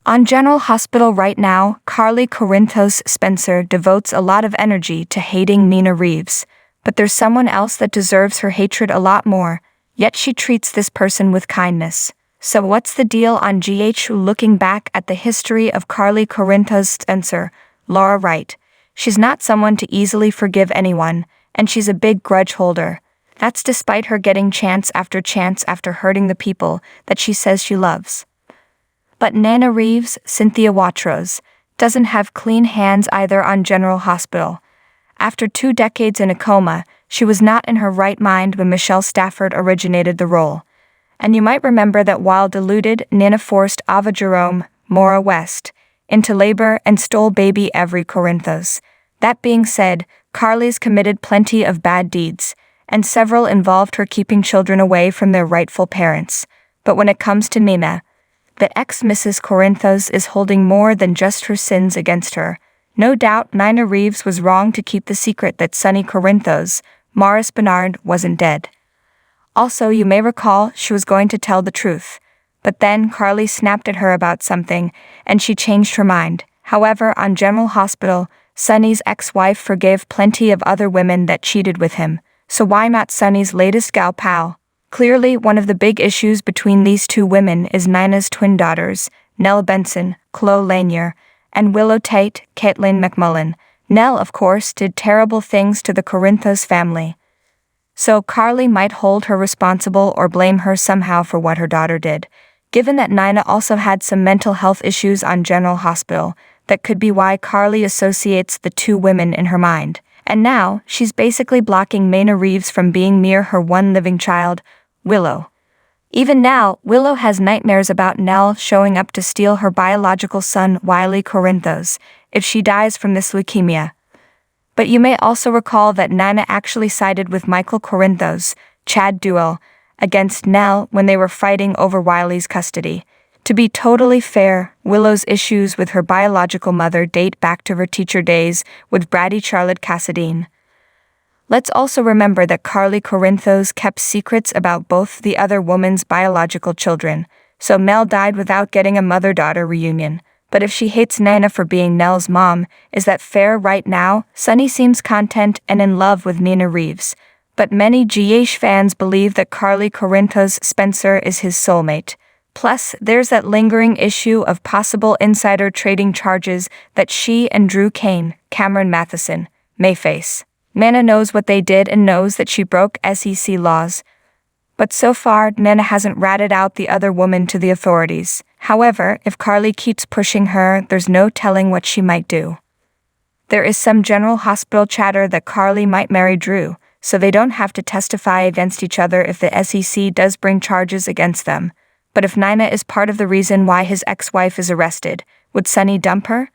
On General Hospital right now, Carly Corinthos Spencer devotes a lot of energy to hating Nina Reeves, but there's someone else that deserves her hatred a lot more, yet she treats this person with kindness. So what's the deal on GH? Looking back at the history of Carly Corinthos Spencer, Laura Wright, she's not someone to easily forgive anyone, and she's a big grudge holder. That's despite her getting chance after hurting the people that she says she loves. But Nina Reeves, Cynthia Watros, doesn't have clean hands either on General Hospital. After 2 decades in a coma, she was not in her right mind when Michelle Stafford originated the role. And you might remember that while deluded, Nina forced Ava Jerome, Maura West, into labor and stole baby Avery Corinthos. That being said, Carly's committed plenty of bad deeds, and several involved her keeping children away from their rightful parents. But when it comes to Nina, the ex-Mrs. Corinthos is holding more than just her sins against her. No doubt Nina Reeves was wrong to keep the secret that Sonny Corinthos, Maurice Bernard, wasn't dead. Also, you may recall she was going to tell the truth, but then Carly snapped at her about something, and she changed her mind. However, on General Hospital, Sonny's ex-wife forgave plenty of other women that cheated with him, so why not Sonny's latest gal pal? Clearly, one of the big issues between these two women is Nina's twin daughters, Nell Benson, Chloe Lanier, and Willow Tate, Caitlin McMullen. Nell, of course, did terrible things to the Corinthos family. So Carly might hold her responsible or blame her somehow for what her daughter did. Given that Nina also had some mental health issues on General Hospital, that could be why Carly associates the two women in her mind. And now, she's basically blocking Nina Reeves from being near her one living child, Willow. Even now, Willow has nightmares about Nell showing up to steal her biological son Wiley Corinthos if she dies from this leukemia. But you may also recall that Nina actually sided with Michael Corinthos, Chad Duell, against Nell when they were fighting over Wiley's custody. To be totally fair, Willow's issues with her biological mother date back to her teacher days with bratty Charlotte Cassadine. Let's also remember that Carly Corinthos kept secrets about both the other woman's biological children, so Mel died without getting a mother-daughter reunion. But if she hates Nina for being Nell's mom, is that fair? Right now, Sonny seems content and in love with Nina Reeves, but many GH fans believe that Carly Corinthos Spencer is his soulmate. Plus, there's that lingering issue of possible insider trading charges that she and Drew Kane, Cameron Matheson, may face. Nina knows what they did and knows that she broke SEC laws. But so far, Nina hasn't ratted out the other woman to the authorities. However, if Carly keeps pushing her, there's no telling what she might do. There is some General Hospital chatter that Carly might marry Drew, so they don't have to testify against each other if the SEC does bring charges against them. But if Nina is part of the reason why his ex-wife is arrested, would Sonny dump her?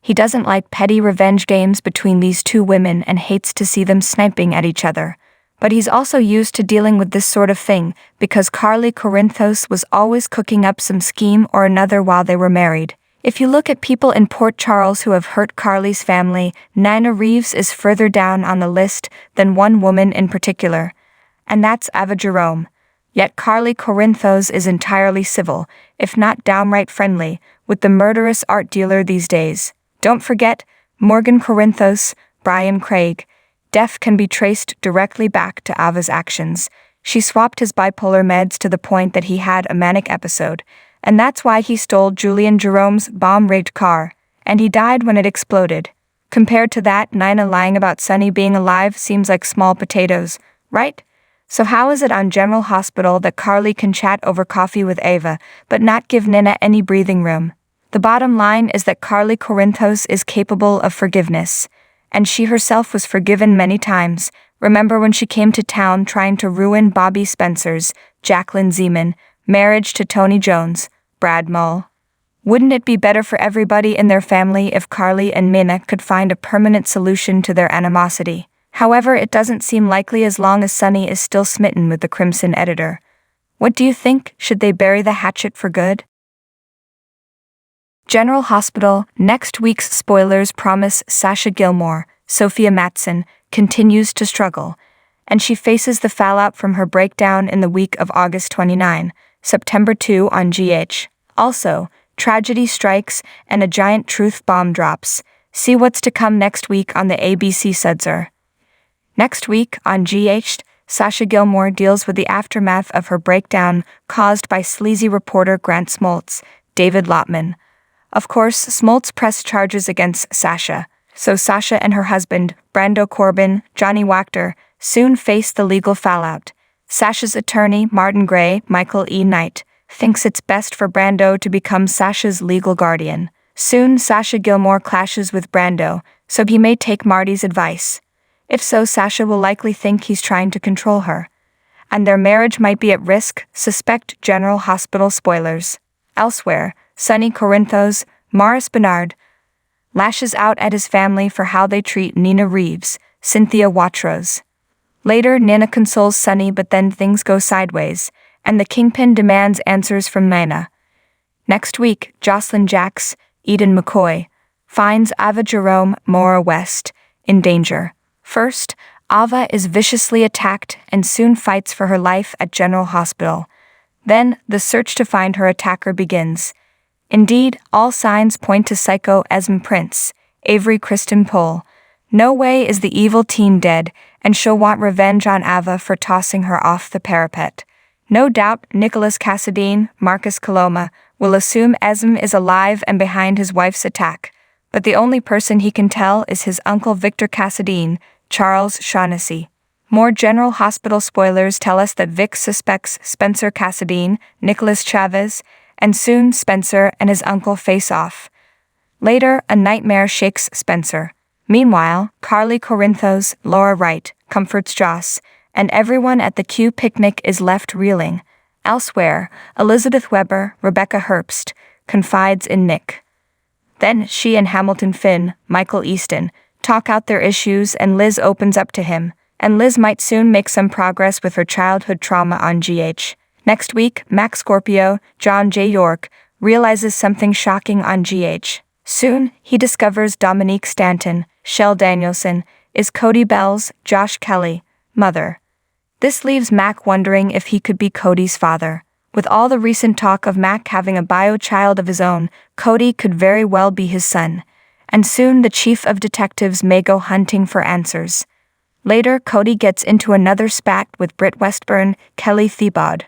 He doesn't like petty revenge games between these two women and hates to see them sniping at each other. But he's also used to dealing with this sort of thing because Carly Corinthos was always cooking up some scheme or another while they were married. If you look at people in Port Charles who have hurt Carly's family, Nina Reeves is further down on the list than one woman in particular, and that's Ava Jerome. Yet Carly Corinthos is entirely civil, if not downright friendly, with the murderous art dealer these days. Don't forget, Morgan Corinthos, Brian Craig. Death can be traced directly back to Ava's actions. She swapped his bipolar meds to the point that he had a manic episode, and that's why he stole Julian Jerome's bomb-rigged car, and he died when it exploded. Compared to that, Nina lying about Sonny being alive seems like small potatoes, right? So how is it on General Hospital that Carly can chat over coffee with Ava, but not give Nina any breathing room? The bottom line is that Carly Corinthos is capable of forgiveness, and she herself was forgiven many times. Remember when she came to town trying to ruin Bobby Spencer's, Jacqueline Zeman, marriage to Tony Jones, Brad Mull? Wouldn't it be better for everybody in their family if Carly and Nina could find a permanent solution to their animosity? However, it doesn't seem likely as long as Sonny is still smitten with the Crimson editor. What do you think? Should they bury the hatchet for good? General Hospital, next week's spoilers promise Sasha Gilmore, Sophia Matson, continues to struggle, and she faces the fallout from her breakdown in the week of August 29, September 2 on GH. Also, tragedy strikes, and a giant truth bomb drops. See what's to come next week on the ABC Sudsr. Next week on GH, Sasha Gilmore deals with the aftermath of her breakdown caused by sleazy reporter Grant Smoltz, David Lotman. Of course, Smoltz pressed charges against Sasha, so Sasha and her husband, Brando Corbin, Johnny Wachter, soon face the legal fallout. Sasha's attorney, Martin Gray, Michael E. Knight, thinks it's best for Brando to become Sasha's legal guardian. Soon, Sasha Gilmore clashes with Brando, so he may take Marty's advice. If so, Sasha will likely think he's trying to control her, and their marriage might be at risk. Suspect General Hospital spoilers. Elsewhere, Sonny Corinthos, Morris Bernard, lashes out at his family for how they treat Nina Reeves, Cynthia Watros. Later, Nina consoles Sonny, but then things go sideways, and the Kingpin demands answers from Nina. Next week, Jocelyn Jacks, Eden McCoy, finds Ava Jerome Mora West in danger. First, Ava is viciously attacked and soon fights for her life at General Hospital. Then, the search to find her attacker begins. Indeed, all signs point to Psycho Esme Prince, Avery Kristen Pohl. No way is the evil teen dead, and she'll want revenge on Ava for tossing her off the parapet. No doubt, Nicholas Cassadine, Marcus Coloma, will assume Esme is alive and behind his wife's attack, but the only person he can tell is his uncle Victor Cassadine, Charles Shaughnessy. More General Hospital spoilers tell us that Vic suspects Spencer Cassadine, Nicholas Chavez, and soon Spencer and his uncle face off. Later, a nightmare shakes Spencer. Meanwhile, Carly Corinthos, Laura Wright, comforts Joss, and everyone at the Q picnic is left reeling. Elsewhere, Elizabeth Weber, Rebecca Herbst, confides in Nick. Then she and Hamilton Finn, Michael Easton, talk out their issues, and Liz opens up to him, and Liz might soon make some progress with her childhood trauma on GH. Next week, Max Scorpio, John J. York, realizes something shocking on GH. Soon, he discovers Dominique Stanton, Shell Danielson, is Cody Bell's, Josh Kelly, mother. This leaves Mac wondering if he could be Cody's father. With all the recent talk of Mac having a bio-child of his own, Cody could very well be his son. And soon the chief of detectives may go hunting for answers. Later, Cody gets into another spat with Britt Westburn, Kelly Thiebaud.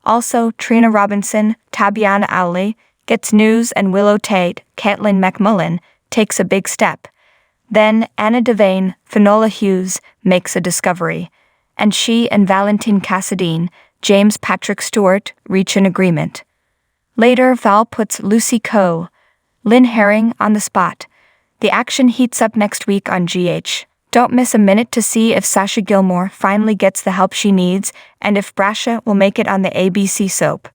Also, Trina Robinson, Tabiana Owley, gets news, and Willow Tate, Caitlin McMullen, takes a big step. Then Anna Devane, Finola Hughes, makes a discovery, and she and Valentine Cassadine, James Patrick Stewart, reach an agreement. Later, Val puts Lucy Coe, Lynn Herring, on the spot. The action heats up next week on GH. Don't miss a minute to see if Sasha Gilmore finally gets the help she needs and if Brasha will make it on the ABC soap.